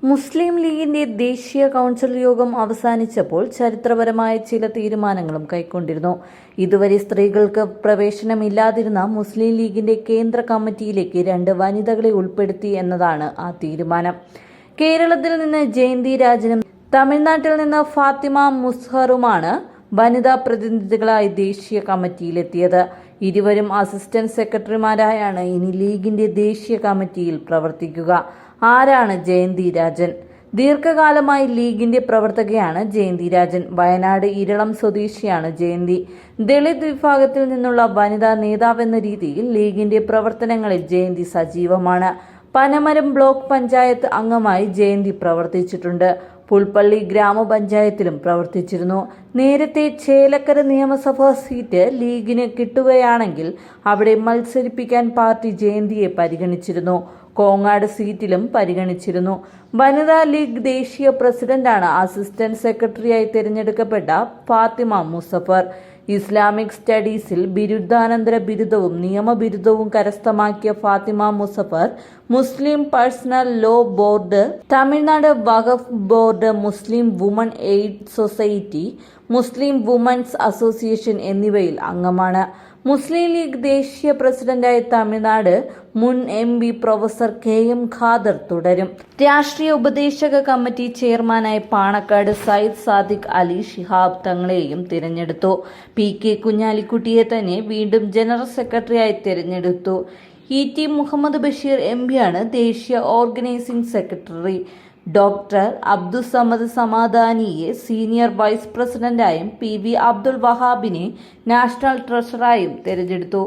മുസ്ലിം ലീഗിന്റെ ദേശീയ കൗൺസിൽ യോഗം അവസാനിച്ചപ്പോൾ ചരിത്രപരമായ ചില തീരുമാനങ്ങളും കൈക്കൊണ്ടിരുന്നു. ഇതുവരെ സ്ത്രീകൾക്ക് പ്രവേശനമില്ലാതിരുന്ന മുസ്ലിം ലീഗിന്റെ കേന്ദ്ര കമ്മിറ്റിയിലേക്ക് 2 വനിതകളെ ഉൾപ്പെടുത്തി എന്നതാണ് ആ തീരുമാനം. കേരളത്തിൽ നിന്ന് ജയന്തി രാജനും തമിഴ്നാട്ടിൽ നിന്ന് ഫാത്തിമ മുസ്ഹറുമാണ് വനിതാ പ്രതിനിധികളായി ദേശീയ കമ്മിറ്റിയിലെത്തിയത്. ഇരുവരും അസിസ്റ്റന്റ് സെക്രട്ടറിമാരായാണ് ഇനി ലീഗിന്റെ ദേശീയ കമ്മിറ്റിയിൽ പ്രവർത്തിക്കുക. ആരാണ് ജയന്തി രാജൻ? ദീർഘകാലമായി ലീഗിന്റെ പ്രവർത്തകയാണ് ജയന്തി രാജൻ. വയനാട് ഇരളം സ്വദേശിയാണ് ജയന്തി. ദളിത് വിഭാഗത്തിൽ നിന്നുള്ള വനിതാ നേതാവെന്ന രീതിയിൽ ലീഗിന്റെ പ്രവർത്തനങ്ങളിൽ ജയന്തി സജീവമാണ്. പനമരം ബ്ലോക്ക് പഞ്ചായത്ത് അംഗമായി ജയന്തി പ്രവർത്തിച്ചിട്ടുണ്ട്. പുൽപ്പള്ളി ഗ്രാമപഞ്ചായത്തിലും പ്രവർത്തിച്ചിരുന്നു. നേരത്തെ ചേലക്കര നിയമസഭാ സീറ്റ് ലീഗിന് കിട്ടുകയാണെങ്കിൽ അവിടെ മത്സരിപ്പിക്കാൻ പാർട്ടി ജയന്തിയെ പരിഗണിച്ചിരുന്നു. കോങ്ങാട് സീറ്റിലും പരിഗണിച്ചിരുന്നു. വനിതാ ലീഗ് ദേശീയ പ്രസിഡന്റാണ് അസിസ്റ്റന്റ് സെക്രട്ടറിയായി തിരഞ്ഞെടുക്കപ്പെട്ട ഫാത്തിമ മുസഫർ. ഇസ്ലാമിക് സ്റ്റഡീസിൽ ബിരുദാനന്തര ബിരുദവും നിയമബിരുദവും കരസ്ഥമാക്കിയ Fathima Muzaffar Muslim personal law board, Tamil Nadu Waqf board, Muslim woman aid society, Muslim women's association എന്നിവയിൽ അംഗമാണ്. മുസ്ലിം ലീഗ് ദേശീയ പ്രസിഡന്റായി തമിഴ്നാട് മുൻ MP പ്രൊഫസർ KM ഖാദർ തുടരും. രാഷ്ട്രീയ ഉപദേശക കമ്മിറ്റി ചെയർമാനായി പാണക്കാട് സയ്യിദ് സാദിഖ് അലി ശിഹാബ് തങ്ങളെയും തിരഞ്ഞെടുത്തു. PK കുഞ്ഞാലിക്കുട്ടിയെ തന്നെ വീണ്ടും ജനറൽ സെക്രട്ടറിയായി തിരഞ്ഞെടുത്തു. ET മുഹമ്മദ് ബഷീർ MP ദേശീയ ഓർഗനൈസിംഗ് സെക്രട്ടറി. ഡോക്ടർ അബ്ദുസമദ് സമാധാനിയെ സീനിയർ വൈസ് പ്രസിഡന്റായും PV അബ്ദുൽ വഹാബിനെ നാഷണൽ ട്രഷററായും തിരഞ്ഞെടുത്തു.